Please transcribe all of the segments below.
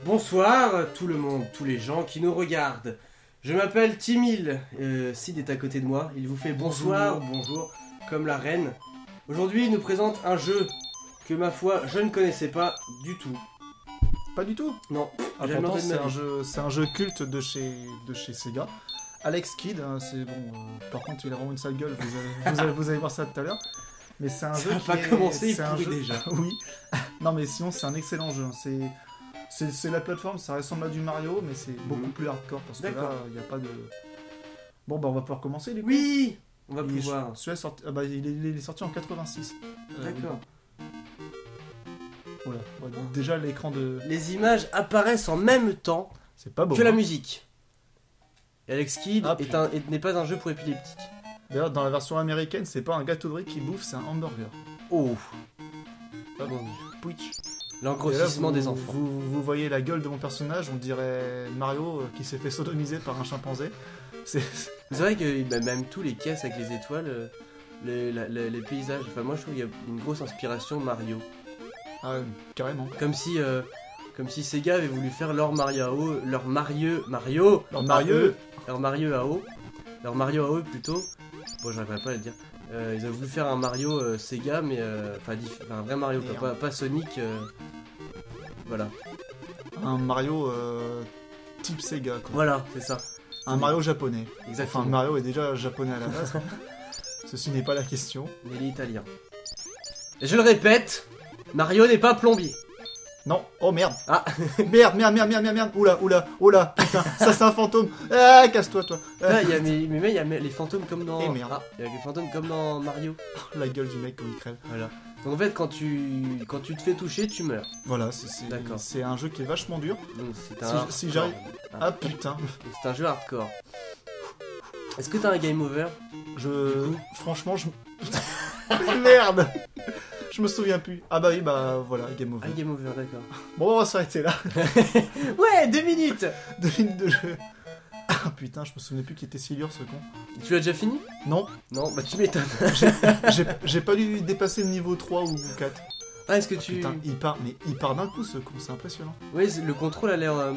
Bonsoir tout le monde, tous les gens qui nous regardent. Je m'appelle Timil, Sid est à côté de moi, il vous fait bonsoir, bonjour, comme la reine. Aujourd'hui il nous présente un jeu que ma foi je ne connaissais pas du tout. Pas du tout. Non, Pourtant c'est un jeu culte de chez Sega. Alex Kidd, hein, c'est bon, par contre il a vraiment une sale gueule, vous allez voir ça tout à l'heure. Mais c'est un jeu qui pas commencé, il pourrit déjà. Oui. Non mais sinon c'est un excellent jeu, hein. C'est la plateforme, ça ressemble à du Mario, mais c'est beaucoup plus hardcore parce que là, il n'y a pas de... Bon bah on va pouvoir commencer du coup. Oui, on va pouvoir. Celui-là il est sorti en 86. D'accord. Voilà. Déjà l'écran de... Les images apparaissent en même temps pas beau, que la musique. Et Alex Kidd n'est pas un jeu pour épileptiques. D'ailleurs dans la version américaine, c'est pas un gâteau de riz qui bouffe, c'est un hamburger. Oh. Pas bon. Twitch. L'engrossissement des enfants. Vous voyez la gueule de mon personnage, on dirait Mario qui s'est fait sodomiser par un chimpanzé. C'est vrai que même tous les caisses avec les étoiles, les paysages, enfin moi je trouve qu'il y a une grosse inspiration Mario. Ah carrément. Comme si Sega avait voulu faire leur Mario AO plutôt. Bon j'arriverai pas à le dire. Ils ont voulu faire un Mario Sega, mais un vrai Mario, pas Sonic. Voilà. Un Mario type Sega, quoi. Voilà, c'est ça. Un Mario japonais. Exactement. Enfin, Mario est déjà japonais à la base. Ceci n'est pas la question. Mais il est italien. Et je le répète, Mario n'est pas plombier. Non, oh merde. Ah. merde. Oula, putain, ça c'est un fantôme. Ah, casse-toi, toi. Ah, il y a les fantômes comme dans... Eh merde. Ah, il y a les fantômes comme dans Mario. La gueule du mec comme il crève. Voilà. Donc en fait, quand tu te fais toucher, tu meurs. Voilà, c'est un jeu qui est vachement dur. Donc c'est un si j'arrive... Ah putain. C'est un jeu hardcore. Est-ce que t'as un game over? Franchement, Merde. Je me souviens plus. Ah bah oui, bah voilà, game over. Ah, game over, d'accord. Bon, on va s'arrêter là. Ouais, 2 minutes. 2 minutes de jeu. Ah putain, je me souvenais plus qu'il était si dur ce con. Tu l'as déjà fini? Non. Non, bah tu m'étonnes. J'ai pas dû dépasser le niveau 3 ou 4. Ah, est-ce que tu... Putain, il part d'un coup ce con, c'est impressionnant. Oui, le contrôle a l'air... un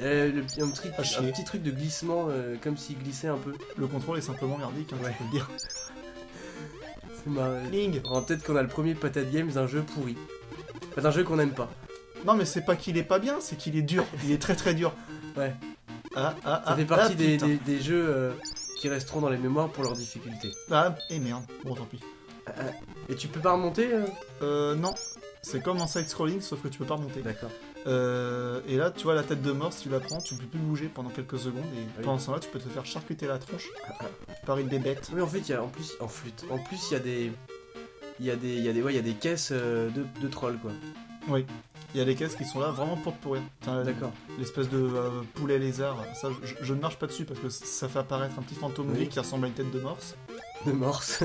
petit truc de glissement, comme s'il glissait un peu. Le contrôle est simplement merdique, hein, ouais. Je peux le dire. C'est marrant. Peut-être qu'on a le premier patate games d'un jeu pourri. Enfin, d'un jeu qu'on aime pas. Non mais c'est pas qu'il est pas bien, c'est qu'il est dur. Il est très très dur. Ouais. Ça fait partie des jeux qui resteront dans les mémoires pour leur difficulté. Ah, et merde. Bon, tant pis. Et tu peux pas remonter non. C'est comme un side-scrolling, sauf que tu peux pas remonter. D'accord. Et là, tu vois, la tête de mort, si tu la prends, tu peux plus bouger pendant quelques secondes. Et pendant ce temps-là, tu peux te faire charcuter la tronche par une des bêtes. Oui, en fait, en plus, il y a des caisses de trolls, quoi. Oui. Il y a des caisses qui sont là vraiment pour te pourrir. D'accord. L'espèce de poulet lézard, ça, je ne marche pas dessus parce que ça fait apparaître un petit fantôme gris qui ressemble à une tête de morse. De morse.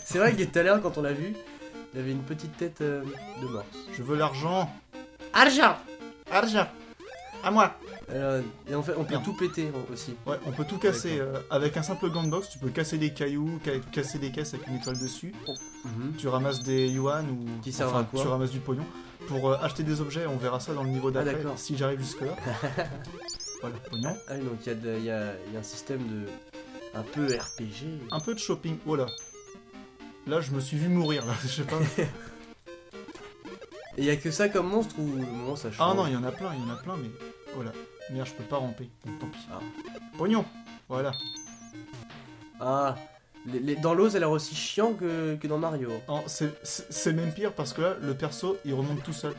C'est vrai que tout à l'heure, quand on l'a vu, il avait une petite tête de morse. Je veux l'argent. Argent. À moi. Et en fait, on peut tout péter aussi. Ouais, on peut tout casser. Avec un simple gunbox, tu peux casser des cailloux, casser des caisses avec une étoile dessus. Tu ramasses des yuan ou qui servent à quoi? Tu ramasses du pognon. Pour acheter des objets, on verra ça dans le niveau d'après, si j'arrive jusque-là. Voilà, pognon. Ah oui, donc il y a un système de... un peu RPG. Un peu de shopping, voilà. Là, je me suis vu mourir, là, je sais pas. Et il y a que ça comme monstre ou le moment ça change? Ah non, il y en a plein, mais voilà. Merde, je peux pas ramper, donc tant pis. Pognon, voilà. Ah, dans l'eau, ça a l'air aussi chiant que dans Mario. C'est même pire parce que là, le perso, il remonte tout seul.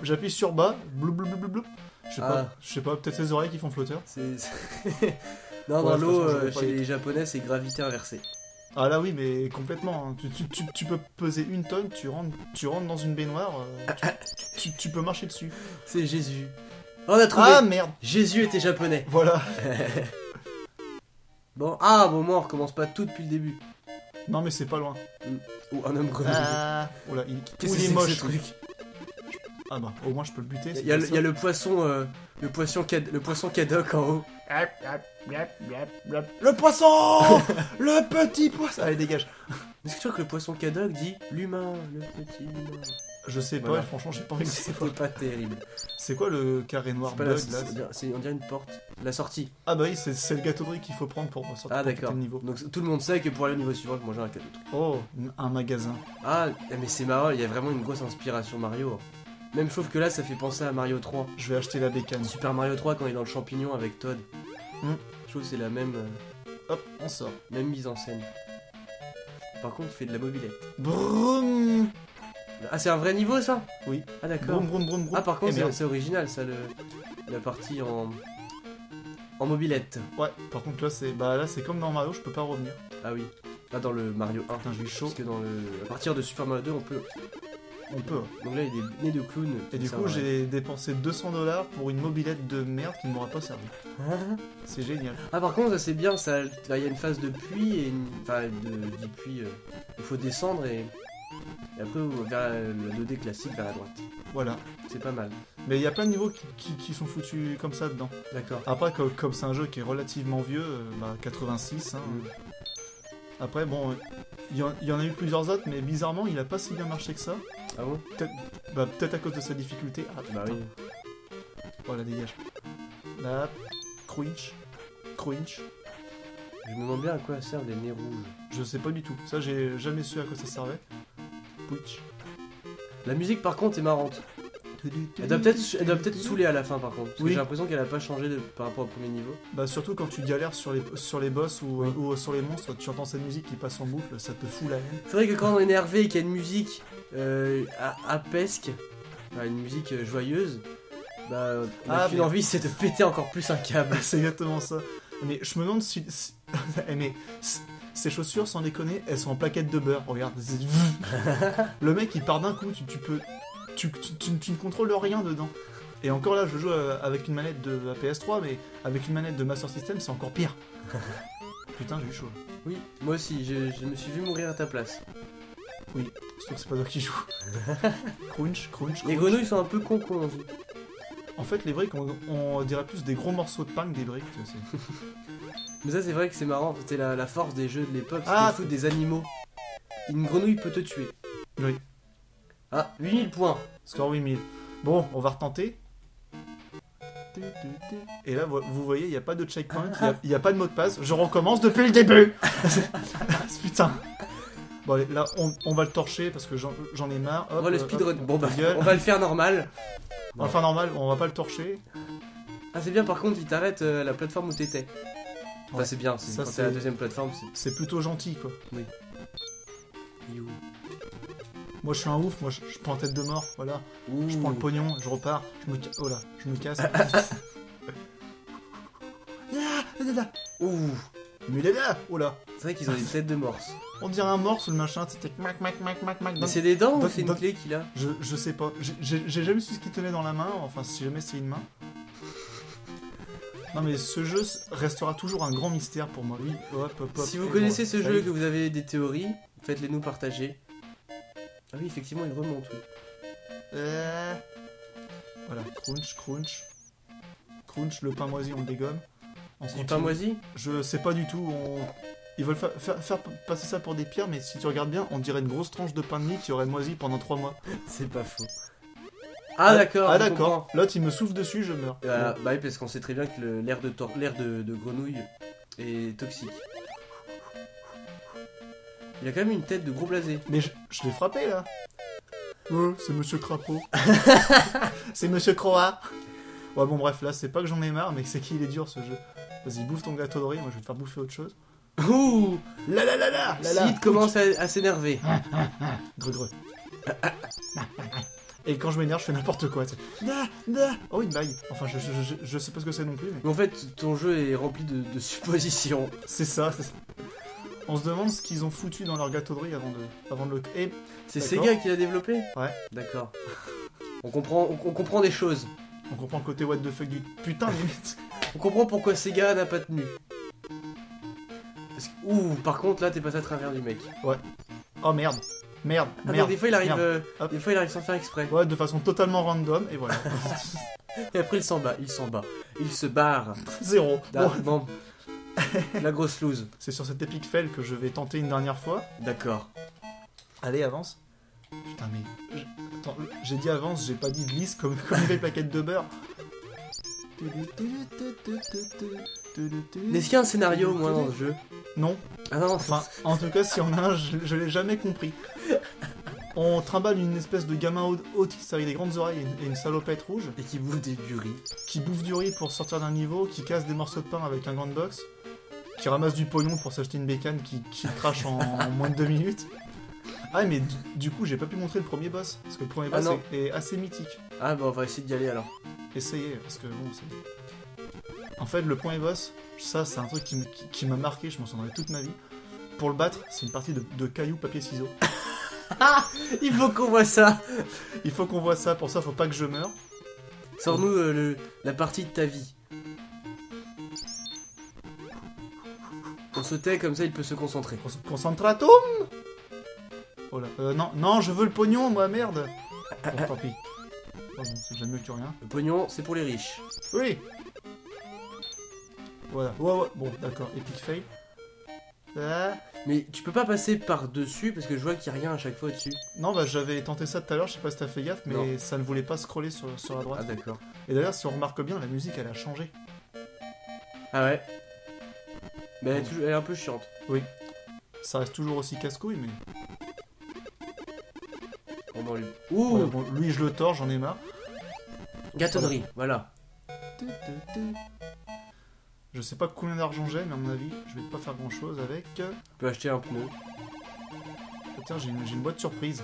J'appuie sur bas, blou. Je sais pas, peut-être les oreilles qui font flotteur. Non, dans l'eau, chez les japonais, c'est gravité inversée. Ah là oui, mais complètement. Hein. Tu peux peser 1 tonne, tu rentres dans une baignoire, tu peux marcher dessus. C'est Jésus. On a trouvé. Ah merde. Jésus était japonais. Voilà. Bon, moi on recommence pas tout depuis le début. Non mais c'est pas loin. Ou un homme grenouille. Oh là, il est moche ce truc. Ah bah, au moins je peux le buter. Il y a le poisson cadoc en haut. Le poisson. Le petit poisson. Allez, dégage. Est-ce que tu vois que le poisson cadoc dit l'humain, le petit humain? Je sais pas, Voilà. franchement, j'ai pas envie de savoir. C'était pas terrible. C'est quoi le carré noir C'est pas bug la- là on dirait une porte. La sortie. Ah bah oui, c'est le gâteau de riz qu'il faut prendre pour sortir Ah pour quitter d'accord. le niveau. Donc tout le monde sait que pour aller au niveau suivant, il faut manger un cadeau. Oh, un magasin. Ah, mais c'est marrant, il y a vraiment une grosse inspiration Mario. Même sauf que là, ça fait penser à Mario 3. Je vais acheter la bécane. Super Mario 3 quand il est dans le champignon avec Toad. Hmm. Je trouve que c'est la même, Hop, on sort. même mise en scène. Par contre, il fait de la mobilette. Broum. Ah, c'est un vrai niveau ça? Oui. Ah d'accord. Broum, broum, broum, broum. Ah par contre, Eh merde. c'est original ça, la partie en mobilette. Ouais, par contre là c'est comme dans Mario, je peux pas revenir. Ah oui. Là dans le Mario 1. Putain, j'ai eu chaud. Parce que à partir de Super Mario 2, on peut. On peut. Donc là, il y a des nez de clown. Et du coup, j'ai dépensé 200$ pour une mobilette de merde qui ne m'aurait pas servi. C'est génial. Ah par contre, c'est bien, ça. Là, il y a une phase de pluie et enfin du puits. Il faut descendre et après vers le 2D classique vers la droite. Voilà. C'est pas mal. Mais il y a plein de niveaux qui sont foutus comme ça dedans. D'accord. Après, comme c'est un jeu qui est relativement vieux, 86, hein. Après, bon, il y en a eu plusieurs autres, mais bizarrement, il a pas si bien marché que ça. Ah bon? Peut-être à cause de sa difficulté. Ah, Bah putain. oui. Voilà, dégage. Là, crunch. Je me demande bien à quoi servent les nez rouges. Je sais pas du tout. Ça, j'ai jamais su à quoi ça servait. Pouch. La musique par contre est marrante. Elle doit peut-être saouler à la fin par contre. Parce que Oui. j'ai l'impression qu'elle a pas changé par rapport au premier niveau. Bah surtout quand tu galères sur les boss ou, Ouais. ou sur les monstres, tu entends cette musique qui passe en boucle, ça te fout la haine. C'est vrai que quand on est énervé et qu'il y a une musique apesque, enfin, une musique joyeuse, bah on a Ah, qu'une mais- envie, c'est de péter encore plus un câble. C'est exactement ça. Mais je me demande si... Eh, mais ces chaussures, sans déconner, elles sont en plaquettes de beurre. Regarde. Le mec, il part d'un coup, tu ne contrôles rien dedans. Et encore là, je joue avec une manette de la PS3, mais avec une manette de Master System, c'est encore pire. Putain, j'ai eu chaud. Oui, moi aussi, je me suis vu mourir à ta place. Oui, surtout que c'est pas toi qui joue. Crunch. Les grenouilles sont un peu con. En fait, les briques, on dirait plus des gros morceaux de pain que des briques. Tu sais. Mais ça, c'est vrai que c'est marrant. C'était la force des jeux de l'époque. C'était Ah, de foutre des animaux. Une grenouille peut te tuer. Oui. Ah, 8000 points. Score 8000. Bon, on va retenter. Et là, vous voyez, il n'y a pas de checkpoint, il n'y a pas de mot de passe. Je recommence depuis le début. Putain. Bon, allez, là, on va le torcher parce que j'en ai marre. Hop, On va le speedrun. Bon bah, gueule. on va le faire normal. Enfin, normal, on va pas le torcher. Ah, c'est bien, par contre, il t'arrête la plateforme où t'étais. Enfin, Ouais. c'est bien, Ça, quand t'es à la deuxième plateforme, c'est. C'est plutôt gentil, quoi. You. Moi, je suis un ouf, moi, je prends tête de mort, voilà. Je prends le pognon, je repars, oh là, je me casse. Ouh. Muleda. Oh là. C'est vrai qu'ils ont des têtes de morse. On dirait un morse ou le machin, c'était mac. Mais c'est des dents ou Donne- c'est une donne- clé qu'il a? Je sais pas, j'ai jamais su ce qu'il tenait dans la main, enfin si jamais c'est une main. Non mais ce jeu restera toujours un grand mystère pour moi. Oui, hop. Si vous et connaissez voilà. ce jeu, que vous avez des théories, faites-les nous partager. Ah oui, effectivement, il remonte, oui. Voilà, crunch, le pain moisi on le dégomme. On C'est du continue. pain moisi? Je sais pas du tout, ils veulent faire passer ça pour des pierres, mais si tu regardes bien, on dirait une grosse tranche de pain de mie qui aurait moisi pendant 3 mois. C'est pas faux. Ah d'accord, Ah je d'accord, comprends. l'autre il me souffle dessus, je meurs. Voilà, bah oui, parce qu'on sait très bien que l'air de grenouille est toxique. Il a quand même une tête de gros blasé. Mais je l'ai frappé là. Oh, c'est Monsieur Crapaud. C'est Monsieur Croat. Ouais bon bref, là c'est pas que j'en ai marre, mais c'est qu'il est dur ce jeu. Vas-y, bouffe ton gâteau de riz, moi je vais te faire bouffer autre chose. Ouh, Là. Sid commence à s'énerver. Greu. Et quand je m'énerve, je fais n'importe quoi. Tu sais. Oh, une bague. Enfin, je sais pas ce que c'est non plus, mais Mais en fait, ton jeu est rempli de suppositions. c'est ça. On se demande ce qu'ils ont foutu dans leur gâteau de riz avant de le... Et C'est D'accord. Sega qui l'a développé? Ouais. D'accord. On comprend des choses. on comprend le côté what the fuck du... Putain, limite. On comprend pourquoi Sega n'a pas tenu. Ouh, par contre, là, t'es passé à travers du mec. Oh merde. Ah non, des fois, il arrive, merde. Hop. des fois, il arrive sans faire exprès. Ouais, de façon totalement random, et voilà. Et après, il s'en bat. Il se barre. 0. Ah, Bon, bon. La grosse loose. c'est sur cet epic fail que je vais tenter une dernière fois. D'accord. Allez, avance. Putain, mais... Attends, j'ai dit avance, j'ai pas dit glisse comme les plaquettes de beurre. Est-ce qu'il y a un scénario, moi, dans le jeu? Non. Ah non, Enfin, en tout cas, s'il y en a un, je l'ai jamais compris. On trimballe une espèce de gamin autiste avec des grandes oreilles et une salopette rouge. Et qui bouffe du riz. Qui bouffe du riz pour sortir d'un niveau, qui casse des morceaux de pain avec un gant de boxe, qui ramasse du pognon pour s'acheter une bécane qui crache en moins de 2 minutes. Ah, mais du coup, j'ai pas pu montrer le premier boss, parce que le premier boss est assez mythique. Ah, bah on va essayer d'y aller alors. Essayez, parce que bon, c'est... En fait, le premier boss, ça, c'est un truc qui m'a marqué, je m'en souviendrai toute ma vie. Pour le battre, c'est une partie de cailloux, papier, ciseaux. Ah, il faut qu'on voit ça. Il faut qu'on voit ça, pour ça, faut pas que je meure. Sors-nous la partie de ta vie. On se tait, comme ça il peut se concentrer. Concentratum. Oh là, non, je veux le pognon, moi, merde. Bon, tant pis. Oh, bon, c'est jamais mieux que rien. Le pognon, c'est pour les riches. Oui. Voilà. Ouais. Bon, d'accord. Epic fail. Ah. Mais tu peux pas passer par-dessus, parce que je vois qu'il y a rien à chaque fois dessus. Non, bah j'avais tenté ça tout à l'heure, je sais pas si t'as fait gaffe, mais non. Ça ne voulait pas scroller sur la droite. Ah d'accord. Et d'ailleurs, si on remarque bien, la musique, elle a changé. Ah ouais. Mais elle est un peu chiante. Oui. Ça reste toujours aussi casse-couille, mais... Ouh voilà, bon, lui, je le tords, j'en ai marre. Gâteau de riz, voilà. Je sais pas combien d'argent j'ai, mais à mon avis, je vais pas faire grand-chose avec... Tu peux acheter un pneu. Ah, tiens, j'ai une boîte surprise.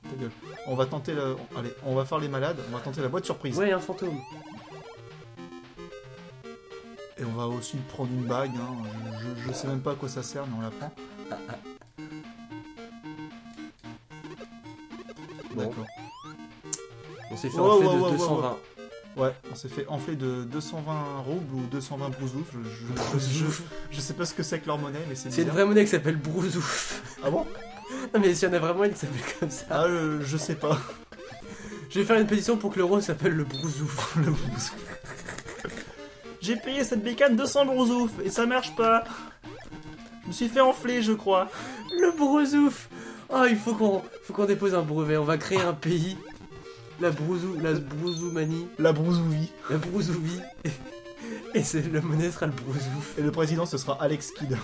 Ta gueule. On va tenter la... Allez, on va faire les malades, on va tenter la boîte surprise. Ouais, un fantôme. Et on va aussi prendre une bague, hein. Je sais même pas à quoi ça sert, mais on la prend. Bon. D'accord. On s'est fait enfler de 220. Ouais, on s'est fait enfler de 220 roubles ou 220 brousouf. Je sais pas ce que c'est que leur monnaie, mais c'est une vraie monnaie qui s'appelle brousouf. Ah bon? Non mais s'il y en a vraiment une qui s'appelle comme ça. Ah, je sais pas. Je vais faire une pétition pour que l'euro s'appelle le brousouf. Le brousouf. J'ai payé cette bécane 200 brousouf et ça marche pas. Je me suis fait enfler, je crois. Le brousouf. Oh, il faut qu'on dépose un brevet. On va créer un pays. La Brouzoumanie. La Brouzouvie. La Brouzouvie. Et la monnaie sera le brousouf. Et le président, ce sera Alex Kidd.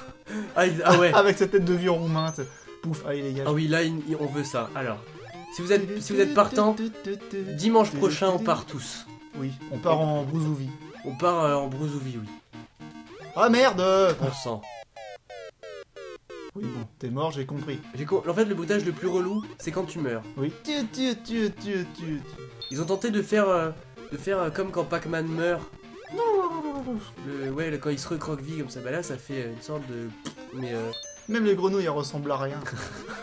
Ah ouais. Avec sa tête de vieux roumain. Pouf, allez les gars. Ah oui, là, on veut ça. Alors, si vous êtes partant, dimanche prochain, on part tous. Oui, on part en Brouzouvie. On part en Brouzouvie, oui. Ah merde! On sent. Oui, bon, t'es mort, j'ai compris. En fait, le bruitage le plus relou, c'est quand tu meurs. Oui. Ils ont tenté de faire comme quand Pac-Man meurt. Quand il se recroqueville comme ça, bah là, ça fait une sorte de... Mais Même les grenouilles, elles ressemblent à rien.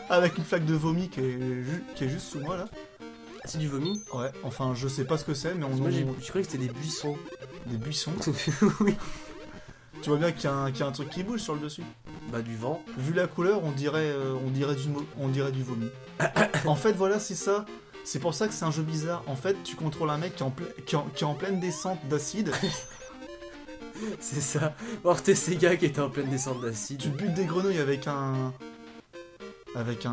Avec une flaque de vomi qui est juste sous moi, là. C'est du vomi? Ouais, enfin, je sais pas ce que c'est, mais Moi, je croyais que c'était des buissons. Des buissons? Oui. Tu vois bien qu'il y a un truc qui bouge sur le dessus. Bah, du vent. Vu la couleur, on dirait du vomi. En fait, voilà, c'est ça. C'est pour ça que c'est un jeu bizarre. En fait, tu contrôles un mec qui est en pleine descente d'acide. C'est ça. Ortega qui était en pleine descente d'acide. Tu butes des grenouilles avec un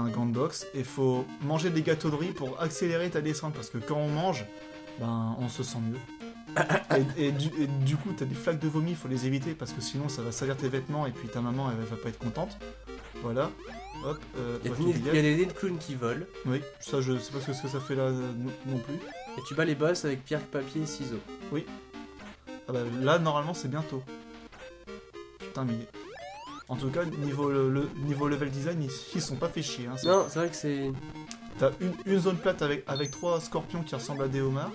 gant de boxe et faut manger des gâteaux de riz pour accélérer ta descente parce que quand on mange, ben on se sent mieux. Et du coup, t'as des flaques de vomi, faut les éviter parce que sinon ça va salir tes vêtements et puis ta maman elle va pas être contente. Voilà. Hop. Il y a des clowns qui volent. Oui, ça je sais pas ce que ça fait là non plus. Et tu bats les boss avec pierre, papier et ciseaux. Oui. Ah bah là normalement c'est bientôt. Putain mais... En tout cas, niveau level design, ils sont pas fait chier. Hein, non, c'est vrai que c'est... T'as une zone plate avec 3 scorpions qui ressemblent à des homards,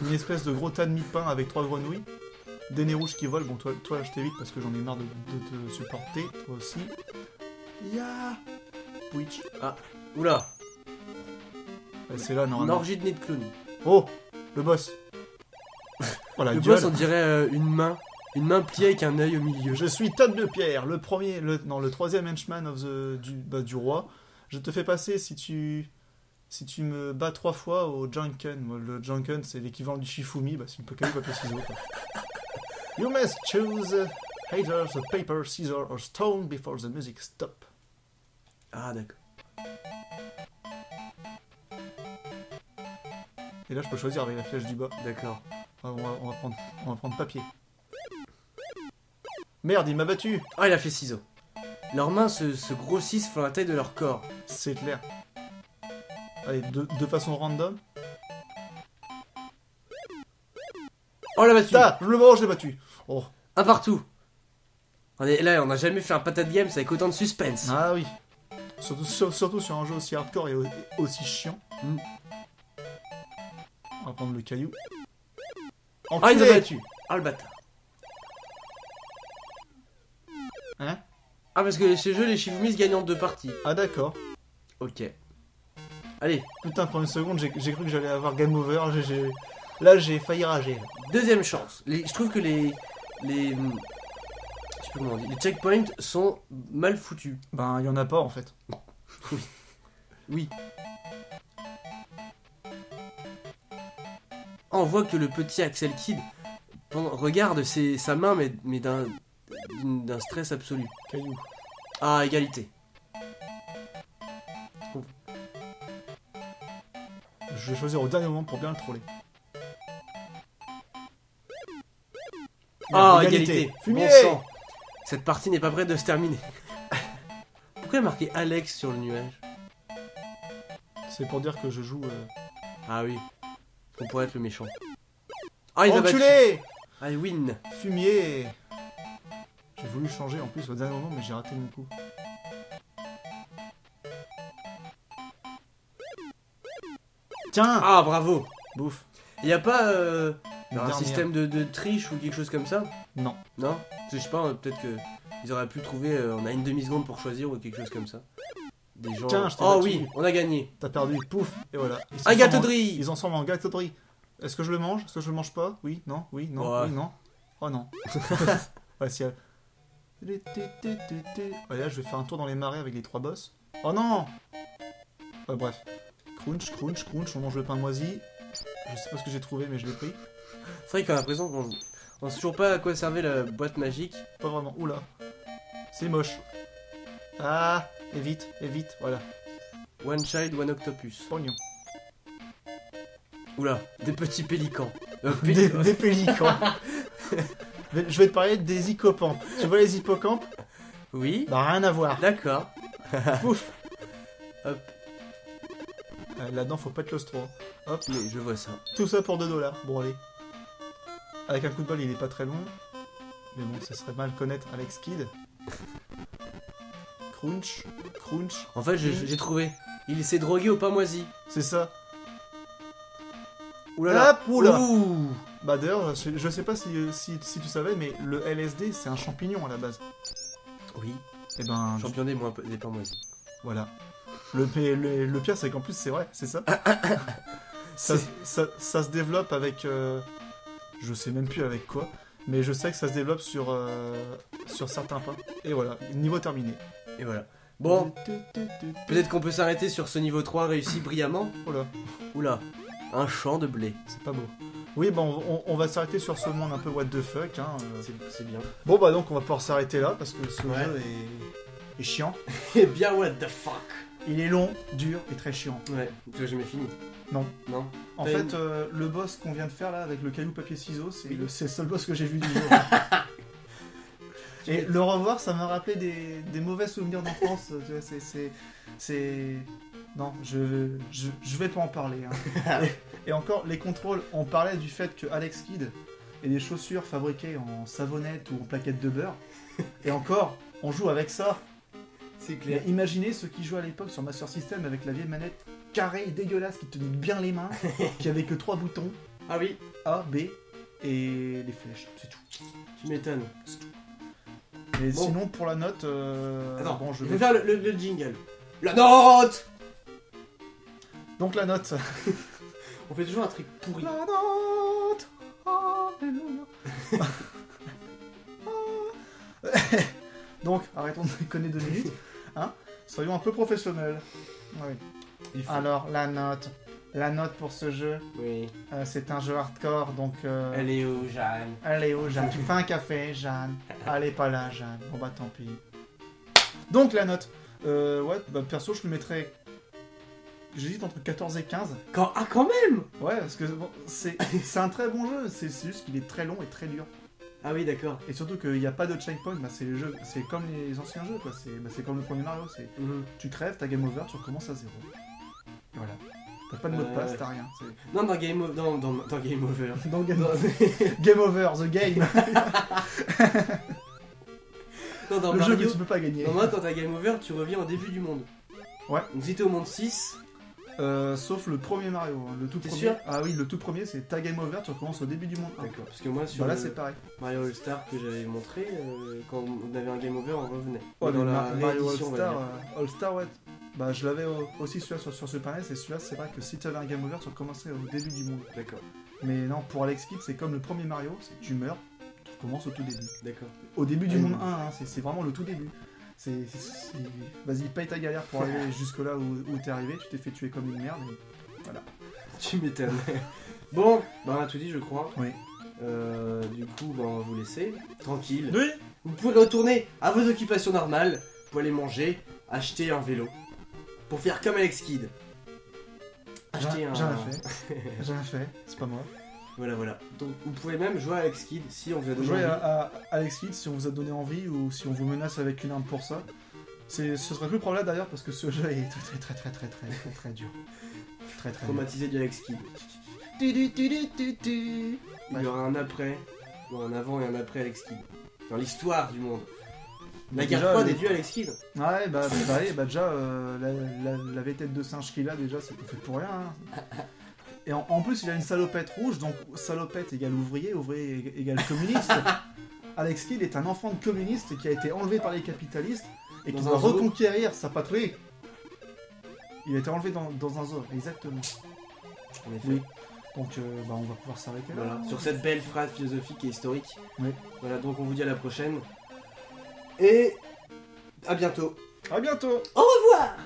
une espèce de gros tas de mie-pain avec 3 grenouilles, des nez rouges qui volent. Bon, toi je t'évite parce que j'en ai marre de te supporter, toi aussi. Ya Twitch. Ah, oula. C'est là, normalement. Une orgie de nez de clown. Oh, le boss. Voilà, le boss, on dirait une main pliée avec un œil au milieu. Je suis Todd de Pierre, le troisième henchman du roi. Je te fais passer si tu me bats 3 fois au Janken. Moi, le Janken, c'est l'équivalent du Shifumi. Bah, c'est une peu papier, ciseaux. You must choose haters, paper, scissors or stone before the music stop. Ah, d'accord. Et là, je peux choisir avec la flèche du bas. D'accord. On va prendre papier. Merde, il m'a battu. Ah, il a fait ciseaux. Leurs mains se grossissent pour la taille de leur corps. C'est clair. Allez, de façon random. Oh, la battu. Je le mange, je l'ai battu. Oh. Un partout. Là, on n'a jamais fait un patate games avec autant de suspense. Ah oui. Surtout sur un jeu aussi hardcore et aussi chiant. On va prendre le caillou. Ah, il a battu. Ah, le bâtard. Hein? Ah, parce que ce jeu, les Shifumi se gagnent en 2 parties. Ah d'accord. Ok. Allez, Putain, pendant une seconde, j'ai cru que j'allais avoir game over. Là, j'ai failli rager. deuxième chance. Je trouve que je sais plus comment on dit. Les checkpoints sont mal foutus. Ben, il y en a pas en fait. Oui. Oh, on voit que le petit Axel Kid regarde sa main, mais d'un stress absolu. Caillou. Ah, égalité. Je vais choisir au dernier moment pour bien le troller. Ah, Merde, égalité. Fumier. Bon sang. Cette partie n'est pas prête de se terminer. Pourquoi il y a marqué Alex sur le nuage? C'est pour dire que je joue... Ah oui. On pourrait être le méchant. Ah, il a battu. Enculé. I win. Fumier. J'ai voulu changer en plus au dernier moment, mais j'ai raté mon coup. Tiens. Ah, bravo. Bouffe. Il n'y a pas Une un dernière. système de triche ou quelque chose comme ça? Non. Non? Je sais pas, peut-être que ils auraient pu trouver, on a une demi-seconde pour choisir ou quelque chose comme ça. Des gens... Tiens, je t'ai oh battu. oui, on a gagné. T'as perdu. Pouf. Et voilà. Un gâteau de riz. Ils en sont en gâteau de riz. Est-ce que je le mange? Est-ce que je le mange pas? Oui, non, oui, non, Ouais. oui, non. Oh non. Ouais, si. Ouais, là, je vais faire un tour dans les marais avec les 3 boss. Oh non. Ouais, bref. Crunch, crunch, crunch. On mange le pain moisi. Je sais pas ce que j'ai trouvé, mais je l'ai pris. C'est vrai qu'on a l'impression on sait toujours pas à quoi servait la boîte magique. Pas vraiment. Oula. C'est moche. Ah. Évite, évite. Voilà. One child, one octopus. Pognon. Oula, des petits pélicans. Des pélicans. Je vais te parler des hippocampes. Tu vois les hippocampes? Oui, Bah rien à voir. d'accord. Pouf. Hop. Là-dedans, faut pas être claustro. Hop. Mais je vois ça. Tout ça pour 2 $. Bon, allez. Avec un coup de balle, il est pas très long. Mais bon, ça serait mal connaître Alex Kidd. Crunch, crunch. En fait, j'ai trouvé. Il s'est drogué au pain moisi. C'est ça. Oulala. Hop, oula. Ouh. Bah d'ailleurs, je sais pas si tu savais, mais le LSD, c'est un champignon à la base. Oui. Et ben, Champion des pains moisis. voilà. Le pire, c'est qu'en plus, c'est vrai, c'est ça. Ça se développe avec... je sais même plus avec quoi, mais je sais que ça se développe sur certains pains. Et voilà, niveau terminé. Et voilà. Bon, peut-être qu'on peut s'arrêter sur ce niveau 3 réussi brillamment. Oh là, Oula, un champ de blé. c'est pas beau. Oui, bon, on va s'arrêter sur ce monde un peu what the fuck. Hein. C'est bien. Bon, bah donc on va pouvoir s'arrêter là, parce que ce Ouais. jeu est chiant. Et bien what the fuck. Il est long, dur et très chiant. Ouais, tu as jamais fini. Non. Non. En T'as fait, le boss qu'on vient de faire là, avec le caillou papier ciseaux, c'est Oui. le seul boss que j'ai vu du jeu. Et le revoir, ça m'a rappelé des mauvais souvenirs d'enfance. Tu vois, c'est... Non, je vais pas en parler. Hein. Et encore, les contrôles, on parlait du fait que Alex Kidd ait des chaussures fabriquées en savonnette ou en plaquettes de beurre. Et encore, on joue avec ça. C'est Mais clair. imaginez ceux qui jouaient à l'époque sur Master System avec la vieille manette carrée et dégueulasse qui tenait bien les mains, qui avait que 3 boutons, Ah oui, A, B et les flèches, c'est tout. tu m'étonnes. Mais Bon. sinon pour la note, Attends, bon, je vais faire le jingle. La note. Donc la note. On fait toujours un truc pourri. La note. Alléluia. Donc arrêtons de déconner 2 minutes, hein. Soyons un peu professionnels. Oui. Il faut- Alors la note. La note pour ce jeu, Oui. c'est un jeu hardcore, donc... Elle est où, Jeanne? Allez, oh Jeanne, tu me fais un café, Jeanne. Allez, pas là, Jeanne. Bon bah tant pis. Donc la note. Ouais, bah perso, je lui mettrais j'hésite entre 14 et 15. Quand même. Ouais, parce que bon, c'est un très bon jeu, c'est juste qu'il est très long et très dur. Ah oui, d'accord. Et surtout qu'il n'y a pas de checkpoint, bah c'est le jeu, c'est comme les anciens jeux, quoi. C'est comme le premier Mario, c'est Mhm. tu crèves, t'as game over, tu recommences à 0. Voilà. T'as pas de mot de passe, t'as rien. Non, dans Game Over. Dans Game Over. Dans game... Dans- game over, the game. Non, dans Le jeu Mario. que tu peux pas gagner. Non, moi, quand t'as Game Over, tu reviens au début du monde. Ouais. Donc si t'es au monde 6, Sauf le premier Mario, hein, le tout T'es premier. sûr Ah oui, le tout premier, c'est ta game over, tu recommences au début du monde 1. d'accord. Parce que moi, sur Bah là, le c'est pareil. Mario All-Star que j'avais montré, quand on avait un Game Over, on revenait. Oh, dans le la Mario réédition, on va All-Star, dire. All-Star, ouais. Bah, je l'avais aussi celui-là sur Super NES, et celui-là, c'est vrai que si tu avais un game over, tu recommençais au début du monde. D'accord, Mais non, pour Alex Kidd, c'est comme le premier Mario, c'est tu meurs, tu recommences au tout début. d'accord. Au début du Ah, monde oui. 1, hein, c'est vraiment le tout début. Vas-y, paye ta galère pour arriver jusque là où t'es arrivé, tu t'es fait tuer comme une merde, et voilà. Tu m'étonnes. Bon, bah on a tout dit, je crois. Oui. Du coup, bah, on va vous laisser. Tranquille. Oui. Vous pouvez retourner à vos occupations normales. Vous pouvez aller manger, acheter un vélo. Pour faire comme Alex Kidd. Acheter un... J'ai rien fait. J'ai rien fait, c'est pas moi. Voilà, voilà. Donc vous pouvez même jouer à Alex Kidd si on vous a donné Jouez envie. à Alex Kidd si on vous a donné envie ou si on vous menace avec une arme pour ça. Ce serait plus probable d'ailleurs parce que ce jeu est très dur. Très dur. Traumatisé du Alex Kidd. Il y aura un après, ou un avant et un après Alex Kidd. Dans l'histoire du monde. La guerre Déjà, froide les- est due à Alex Kidd. Ouais, bah déjà, la vieille tête de singe qu'il a, déjà, c'est pas fait pour rien. Hein. Et en plus, il a une salopette rouge, donc salopette égale ouvrier, ouvrier égale communiste. Alex Kidd est un enfant de communiste qui a été enlevé par les capitalistes et qui Dans doit un zoo. reconquérir sa patrie. Il a été enlevé dans un zoo, exactement. En effet. Oui. Donc, bah, on va pouvoir s'arrêter là. Voilà, sur cette belle phrase philosophique et historique. Oui. Voilà, donc on vous dit à la prochaine. Et à bientôt. À bientôt. Au revoir.